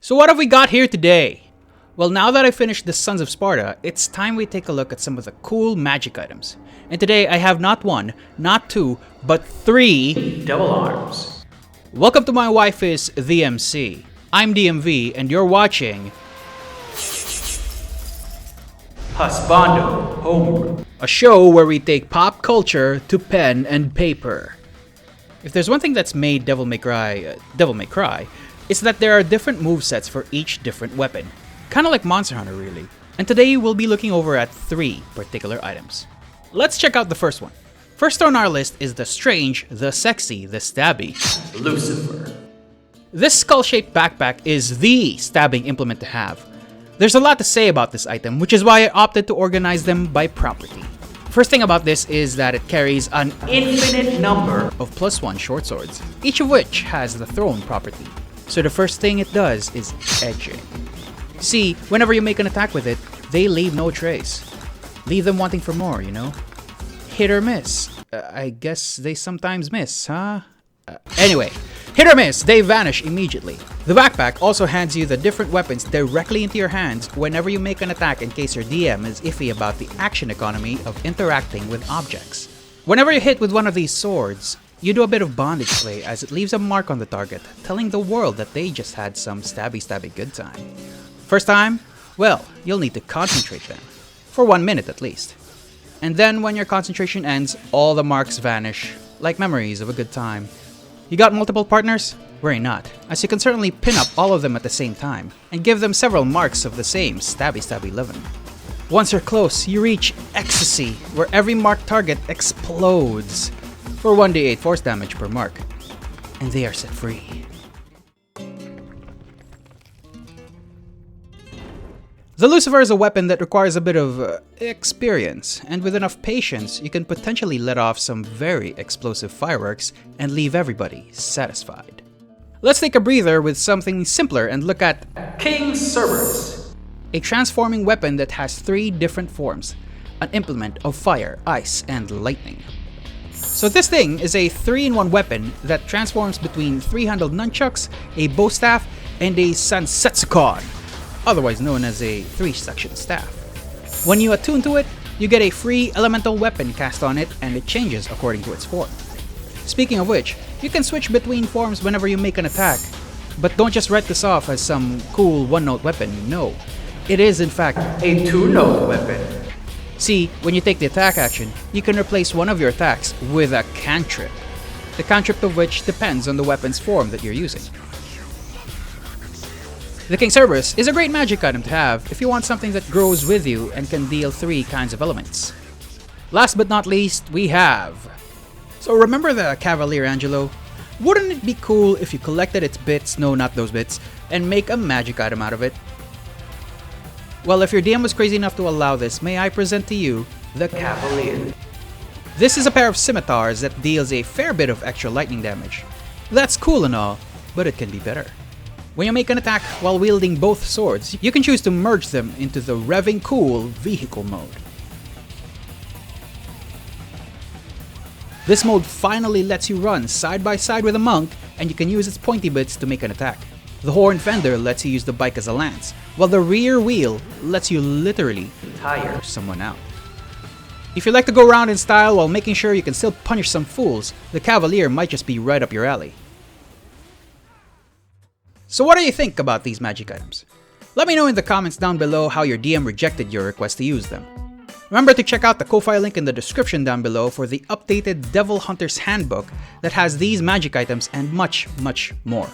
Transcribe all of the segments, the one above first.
So what have we got here today? Well, now that I finished the Sons of Sparta, it's time we take a look at some of the cool magic items. And today I have not one, not two, but three double arms. Welcome to My Wife is the MC. I'm DMV and you're watching Husbando Homebrew, a show where we take pop culture to pen and paper. If there's one thing that's made Devil May Cry, it's that there are different movesets for each different weapon. Kinda like Monster Hunter really. And today we'll be looking over at three particular items. Let's check out the first one. First on our list is the strange, the sexy, the Stabby Lucifer. This skull-shaped backpack is the stabbing implement to have. There's a lot to say about this item, which is why I opted to organize them by property. First thing about this is that it carries an infinite number of +1 short swords, each of which has the thrown property. So the first thing it does is edging. See, whenever you make an attack with it, they leave no trace. Leave them wanting for more, you know? Hit or miss. I guess they sometimes miss, huh? Anyway, hit or miss, they vanish immediately. The backpack also hands you the different weapons directly into your hands whenever you make an attack in case your DM is iffy about the action economy of interacting with objects. Whenever you hit with one of these swords, you do a bit of bondage play as it leaves a mark on the target, telling the world that they just had some stabby good time. First time? Well, you'll need to concentrate then. For 1 minute at least. And then when your concentration ends, all the marks vanish, like memories of a good time. You got multiple partners? Worry not, as you can certainly pin up all of them at the same time, and give them several marks of the same stabby living. Once you're close, you reach ecstasy, where every marked target explodes, for 1d8 force damage per mark, and they are set free. The Lucifer is a weapon that requires a bit of experience, and with enough patience, you can potentially let off some very explosive fireworks and leave everybody satisfied. Let's take a breather with something simpler and look at King Cerberus, a transforming weapon that has 3 different forms, an implement of fire, ice, and lightning. So this thing is a 3-in-1 weapon that transforms between 3-handled nunchucks, a bow staff, and a Sansetsukon, otherwise known as a 3-section staff. When you attune to it, you get a free elemental weapon cast on it and it changes according to its form. Speaking of which, you can switch between forms whenever you make an attack, but don't just write this off as some cool 1-note weapon, no. It is in fact a 2-note weapon. See, when you take the attack action, you can replace one of your attacks with a cantrip, the cantrip of which depends on the weapon's form that you're using. The King Cerberus is a great magic item to have if you want something that grows with you and can deal 3 kinds of elements. Last but not least, we have... So remember the Cavaliere, Angelo? Wouldn't it be cool if you collected its bits, no not those bits, and make a magic item out of it? Well, if your DM was crazy enough to allow this, may I present to you the Cavalier. This is a pair of scimitars that deals a fair bit of extra lightning damage. That's cool and all, but it can be better. When you make an attack while wielding both swords, you can choose to merge them into the revving cool vehicle mode. This mode finally lets you run side by side with a monk, and you can use its pointy bits to make an attack. The horn fender lets you use the bike as a lance, while the rear wheel lets you literally tire someone out. If you like to go around in style while making sure you can still punish some fools, the Cavalier might just be right up your alley. So what do you think about these magic items? Let me know in the comments down below how your DM rejected your request to use them. Remember to check out the Ko-Fi link in the description down below for the updated Devil Hunter's Handbook that has these magic items and much more.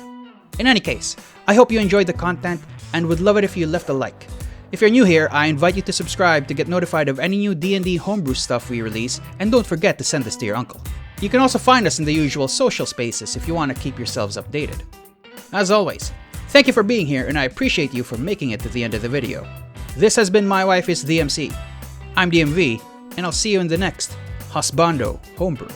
In any case, I hope you enjoyed the content and would love it if you left a like. If you're new here, I invite you to subscribe to get notified of any new D&D homebrew stuff we release, and don't forget to send this to your uncle. You can also find us in the usual social spaces if you want to keep yourselves updated. As always, thank you for being here and I appreciate you for making it to the end of the video. This has been My Wife is the MC. I'm DMV, and I'll see you in the next Husbando Homebrew.